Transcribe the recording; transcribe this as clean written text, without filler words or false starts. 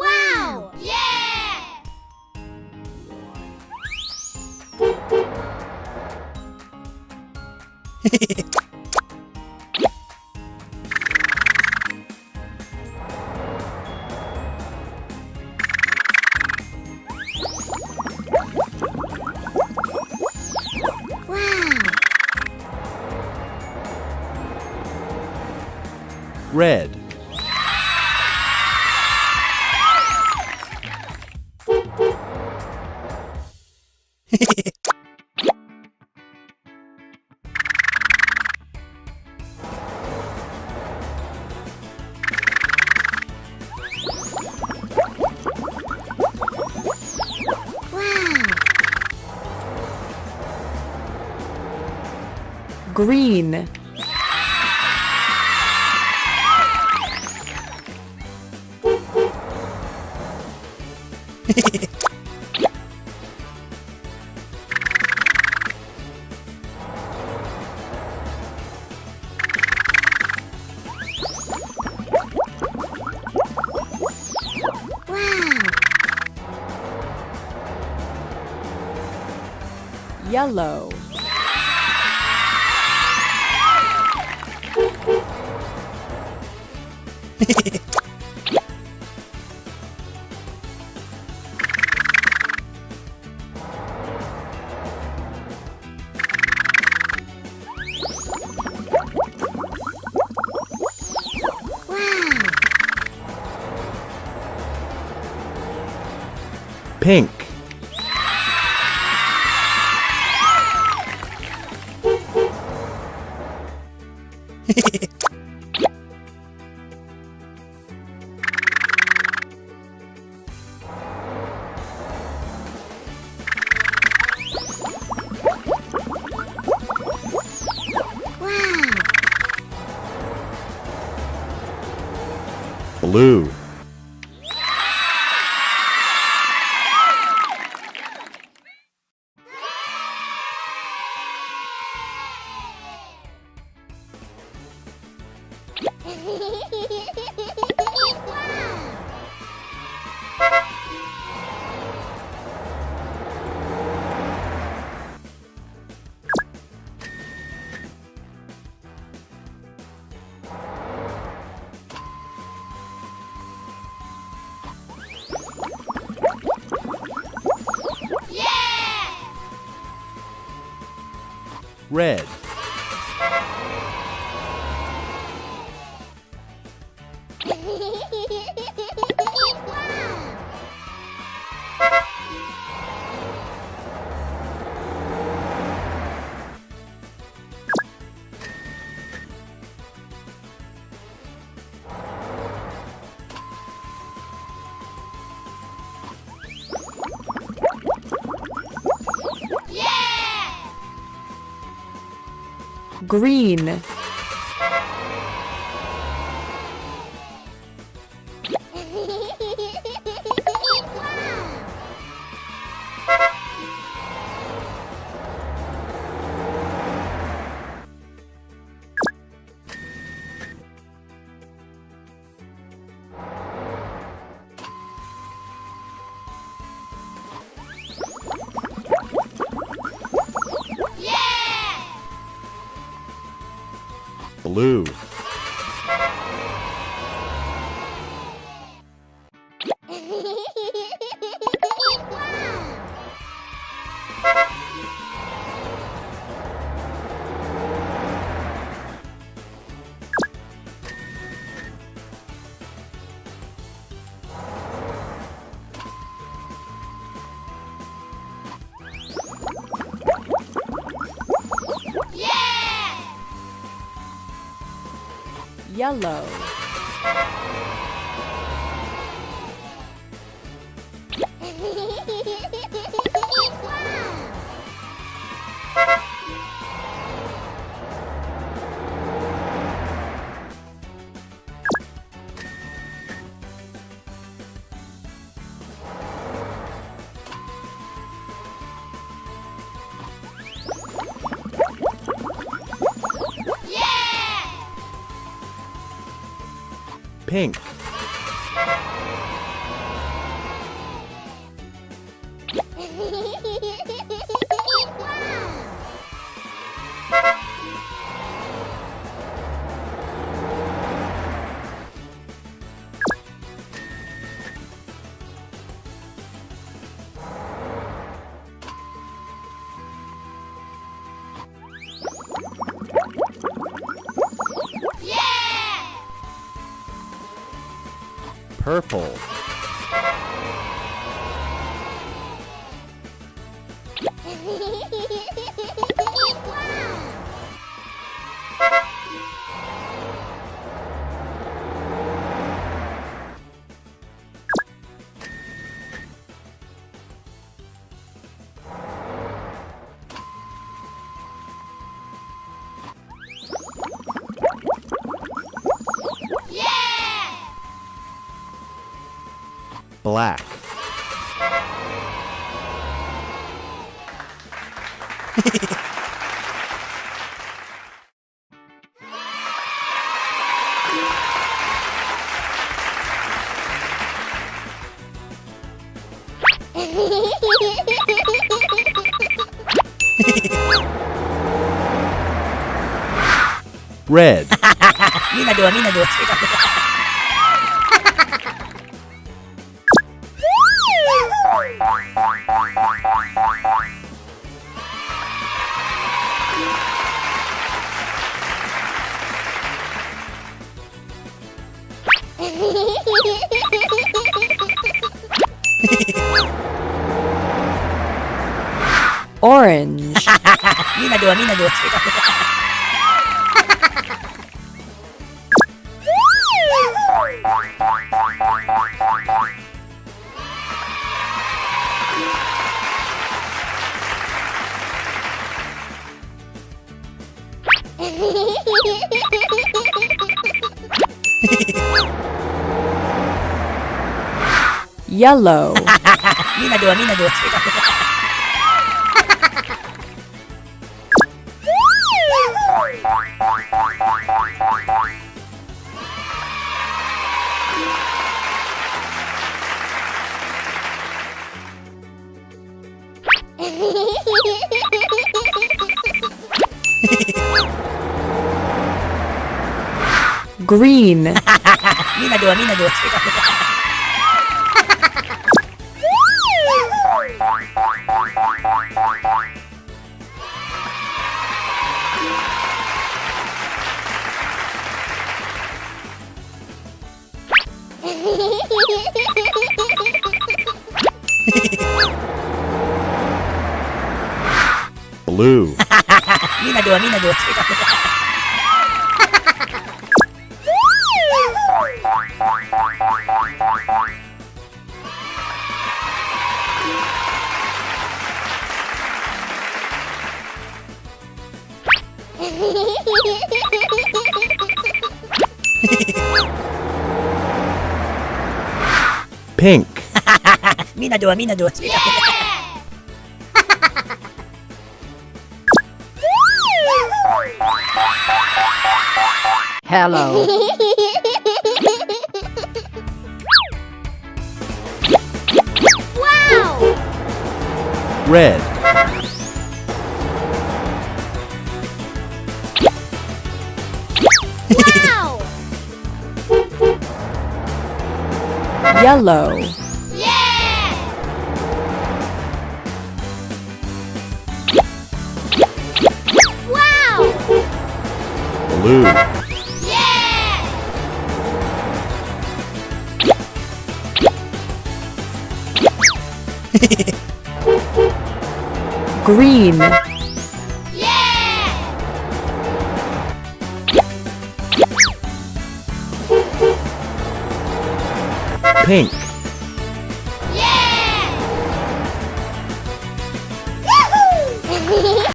Wow! Yeah! Wow! Red. Wow! Green. Wow! Yellow. Wow! Pink. Wow! Blue. Yeah! Red. Wow! Yeah! Green. Wow! Yeah! Blue. Wow! Yeah! Yellow. Wow! Yeah! Pink. Yeah! Purple. Yeah! Black. Red. みんなではみんなでは。Orange. みんなではみんなでは。Yellow. みんなではみんなでは。Green. みんなではみんなでは。Blue. みんなではみんなでは。Pink. みんなではみんなでは。Hello. Wow! Red. Wow! Yellow. Yeah! Wow! Blue. Yeah! Green. Yeah! Pink.